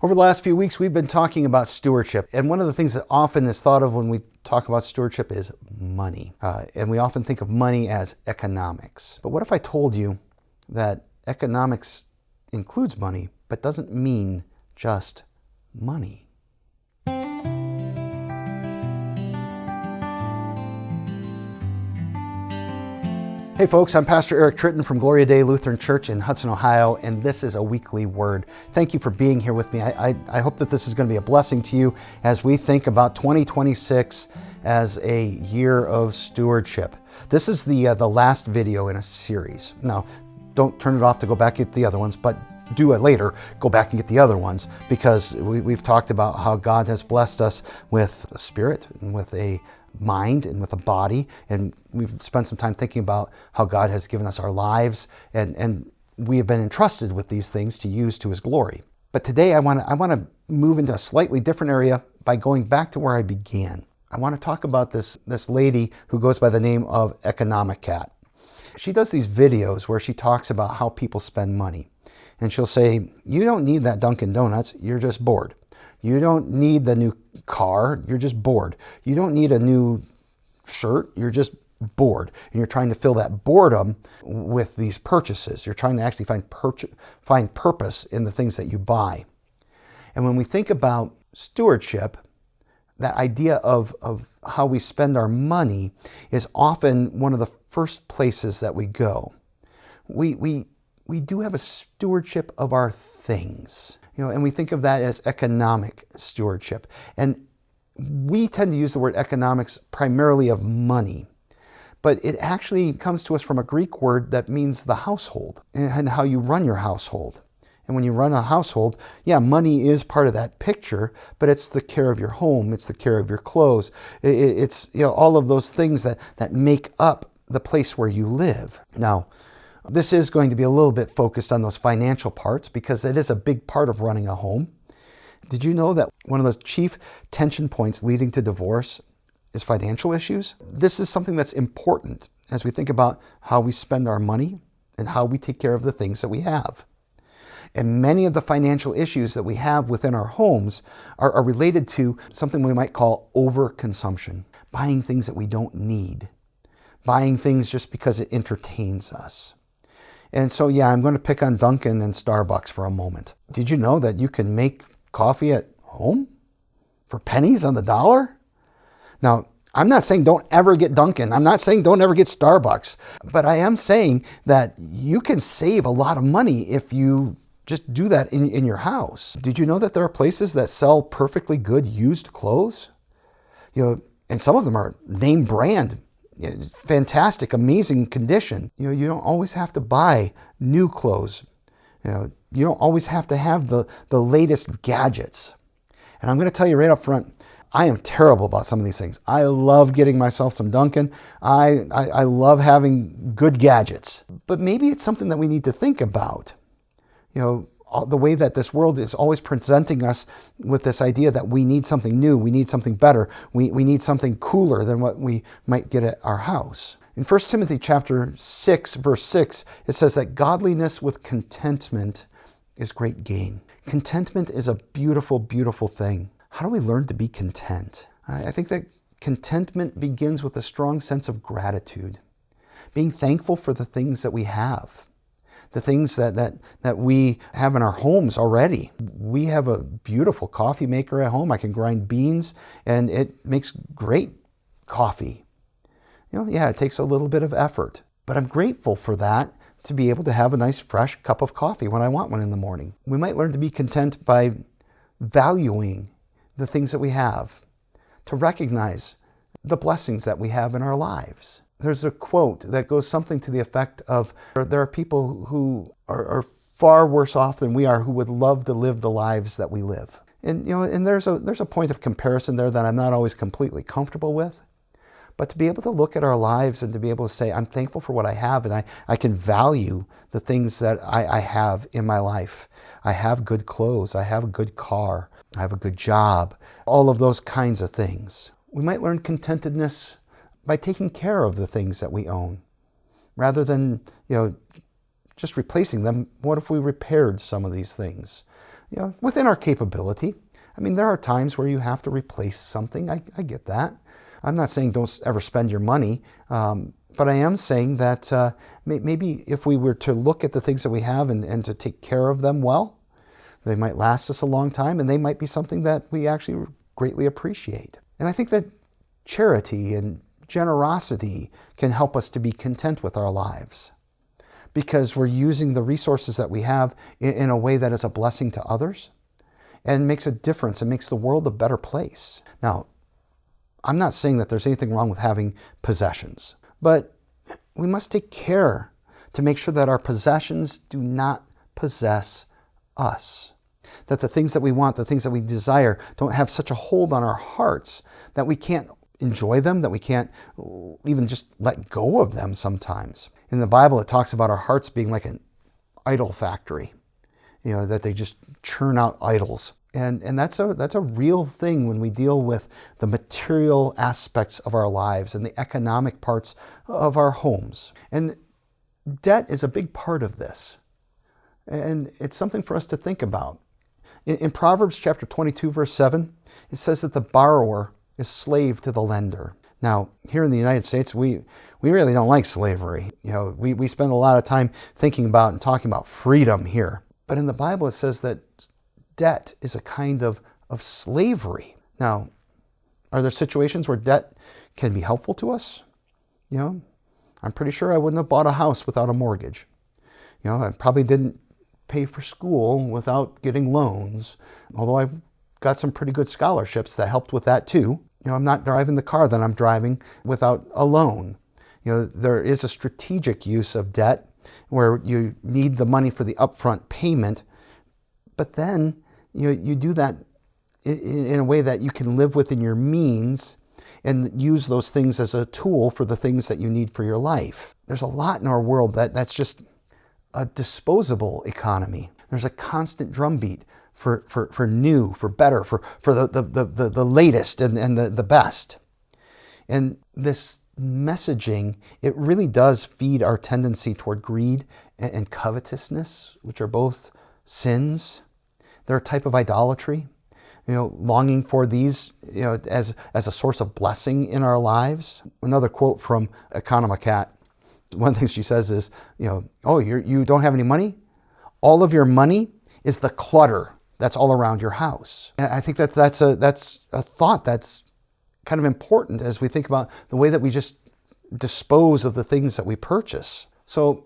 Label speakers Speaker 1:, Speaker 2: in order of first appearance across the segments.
Speaker 1: Over the last few weeks, we've been talking about stewardship. And one of the things that often is thought of when we talk about stewardship is money. And we often think of money as economics. But what if I told you that economics includes money, but doesn't mean just money? Hey folks, I'm Pastor Eric Tritten from Gloria Lutheran Church in Hudson, Ohio, and this is a weekly word. Thank you for being here with me. I hope that this is going to be a blessing to you as we think about 2026 as a year of stewardship. This is the last video in a series. Now, don't turn it off to go back and get the other ones, but do it later. Go back and get the other ones, because we've talked about how God has blessed us with a spirit and with a mind and with a body, and we've spent some time thinking about how God has given us our lives, and we have been entrusted with these things to use to His glory. But today I want to move into a slightly different area by going back to where I began. I want to talk about this lady who goes by the name of Economic Cat. She does these videos where she talks about how people spend money, and she'll say, "You don't need that Dunkin' Donuts, you're just bored. You don't need the new car, you're just bored. You don't need a new shirt, you're just bored." And you're trying to fill that boredom with these purchases. You're trying to actually find purpose in the things that you buy. And when we think about stewardship, that idea of how we spend our money is often one of the first places that we go. We do have a stewardship of our things. And we think of that as economic stewardship. And we tend to use the word economics primarily of money, but it actually comes to us from a Greek word that means the household and how you run your household. And when you run a household, money is part of that picture, but it's the care of your home, it's the care of your clothes, it's all of those things that make up the place where you live. Now, this is going to be a little bit focused on those financial parts because it is a big part of running a home. Did you know that one of those chief tension points leading to divorce is financial issues? This is something that's important as we think about how we spend our money and how we take care of the things that we have. And many of the financial issues that we have within our homes are related to something we might call overconsumption, buying things that we don't need, buying things just because it entertains us. And so, I'm going to pick on Dunkin' and Starbucks for a moment. Did you know that you can make coffee at home for pennies on the dollar? Now, I'm not saying don't ever get Dunkin'. I'm not saying don't ever get Starbucks. But I am saying that you can save a lot of money if you just do that in your house. Did you know that there are places that sell perfectly good used clothes? And some of them are name brand. Fantastic, amazing condition. You don't always have to buy new clothes. You don't always have to have the latest gadgets. And I'm going to tell you right up front, I am terrible about some of these things. I love getting myself some Dunkin'. I love having good gadgets. But maybe it's something that we need to think about. The way that this world is always presenting us with this idea that we need something new, we need something better, we need something cooler than what we might get at our house. In 1 Timothy chapter 6, verse 6, it says that godliness with contentment is great gain. Contentment is a beautiful, beautiful thing. How do we learn to be content? I think that contentment begins with a strong sense of gratitude, being thankful for the things that we have. The things that we have in our homes already. We have a beautiful coffee maker at home. I can grind beans and it makes great coffee. It takes a little bit of effort, but I'm grateful for that, to be able to have a nice fresh cup of coffee when I want one in the morning. We might learn to be content by valuing the things that we have, to recognize the blessings that we have in our lives. There's a quote that goes something to the effect of, there are people who are far worse off than we are who would love to live the lives that we live. And there's a point of comparison there that I'm not always completely comfortable with. But to be able to look at our lives and to be able to say, I'm thankful for what I have, and I can value the things that I have in my life. I have good clothes, I have a good car, I have a good job, all of those kinds of things. We might learn contentedness by taking care of the things that we own. Rather than, just replacing them, what if we repaired some of these things? within our capability. I mean, there are times where you have to replace something. I get that. I'm not saying don't ever spend your money, but I am saying that maybe if we were to look at the things that we have and to take care of them well, they might last us a long time, and they might be something that we actually greatly appreciate. And I think that charity and generosity can help us to be content with our lives, because we're using the resources that we have in a way that is a blessing to others and makes a difference and makes the world a better place. Now, I'm not saying that there's anything wrong with having possessions, but we must take care to make sure that our possessions do not possess us. That the things that we want, the things that we desire, don't have such a hold on our hearts that we can't enjoy them, that we can't even just let go of them sometimes. In the Bible, it talks about our hearts being like an idol factory, that they just churn out idols. And that's a real thing when we deal with the material aspects of our lives and the economic parts of our homes. And debt is a big part of this. And it's something for us to think about. In Proverbs chapter 22, verse 7, it says that the borrower is slave to the lender. Now, here in the United States, we really don't like slavery. We spend a lot of time thinking about and talking about freedom here. But in the Bible, it says that debt is a kind of slavery. Now, are there situations where debt can be helpful to us? I'm pretty sure I wouldn't have bought a house without a mortgage. I probably didn't pay for school without getting loans, although I've got some pretty good scholarships that helped with that too. I'm not driving the car that I'm driving without a loan. There is a strategic use of debt where you need the money for the upfront payment, but then you do that in a way that you can live within your means and use those things as a tool for the things that you need for your life. There's a lot in our world that's just a disposable economy. There's a constant drumbeat for new, for better, for the latest and the best. And this messaging, it really does feed our tendency toward greed and covetousness, which are both sins. They're a type of idolatry. Longing for these, as a source of blessing in our lives. Another quote from Economist Cat. One of the things she says is, oh, you don't have any money? All of your money is the clutter that's all around your house. And I think that's a thought that's kind of important as we think about the way that we just dispose of the things that we purchase. So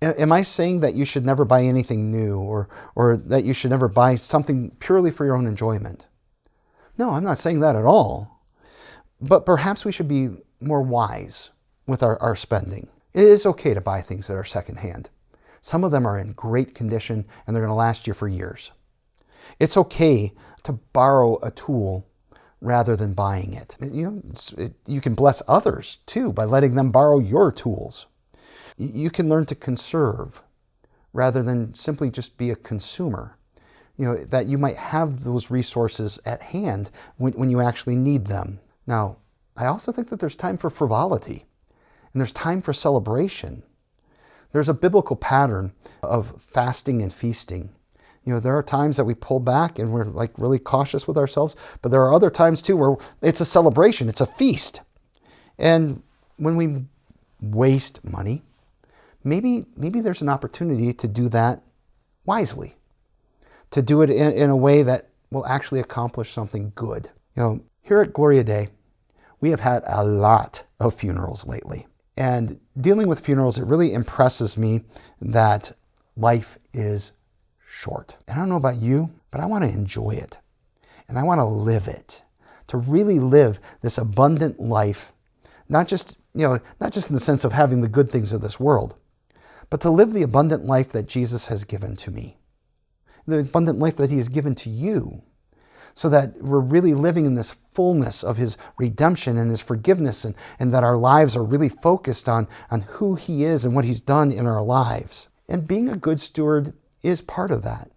Speaker 1: am I saying that you should never buy anything new or that you should never buy something purely for your own enjoyment? No, I'm not saying that at all. But perhaps we should be more wise with our spending. It is okay to buy things that are secondhand. Some of them are in great condition and they're going to last you for years. It's okay to borrow a tool rather than buying it. You can bless others too by letting them borrow your tools. You can learn to conserve rather than simply just be a consumer. That you might have those resources at hand when you actually need them. Now, I also think that there's time for frivolity and there's time for celebration. There's a biblical pattern of fasting and feasting. There are times that we pull back and we're like really cautious with ourselves, but there are other times too where it's a celebration, it's a feast. And when we waste money, maybe there's an opportunity to do that wisely, to do it in a way that will actually accomplish something good. Here at Gloria Day, we have had a lot of funerals lately. And dealing with funerals, it really impresses me that life is short. And I don't know about you, but I want to enjoy it. And I want to live it. To really live this abundant life, not just in the sense of having the good things of this world, but to live the abundant life that Jesus has given to me. The abundant life that he has given to you. So that we're really living in this fullness of his redemption and his forgiveness, and that our lives are really focused on who he is and what he's done in our lives. And being a good steward is part of that.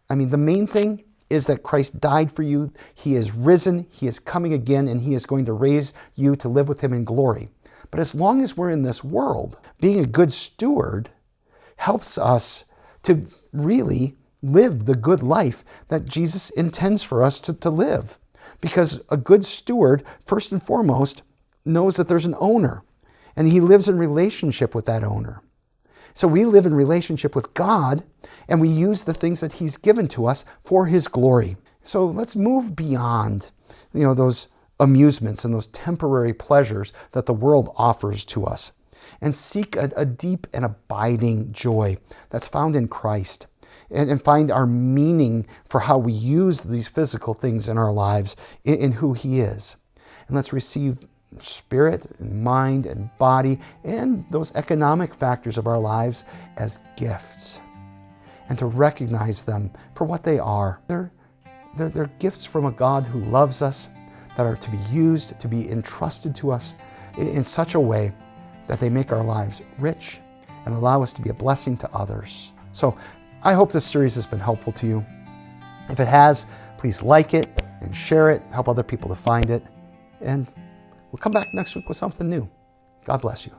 Speaker 1: I mean, the main thing is that Christ died for you. He is risen. He is coming again, and he is going to raise you to live with him in glory. But as long as we're in this world, being a good steward helps us to really live the good life that Jesus intends for us to live. Because a good steward, first and foremost, knows that there's an owner, and he lives in relationship with that owner. So we live in relationship with God, and we use the things that he's given to us for his glory. So let's move beyond, those amusements and those temporary pleasures that the world offers to us, and seek a deep and abiding joy that's found in Christ, and find our meaning for how we use these physical things in our lives in who he is. And let's receive spirit and mind and body and those economic factors of our lives as gifts, and to recognize them for what they are. They're gifts from a God who loves us, that are to be used, to be entrusted to us in such a way that they make our lives rich and allow us to be a blessing to others. So I hope this series has been helpful to you. If it has, please like it and share it, help other people to find it. And we'll come back next week with something new. God bless you.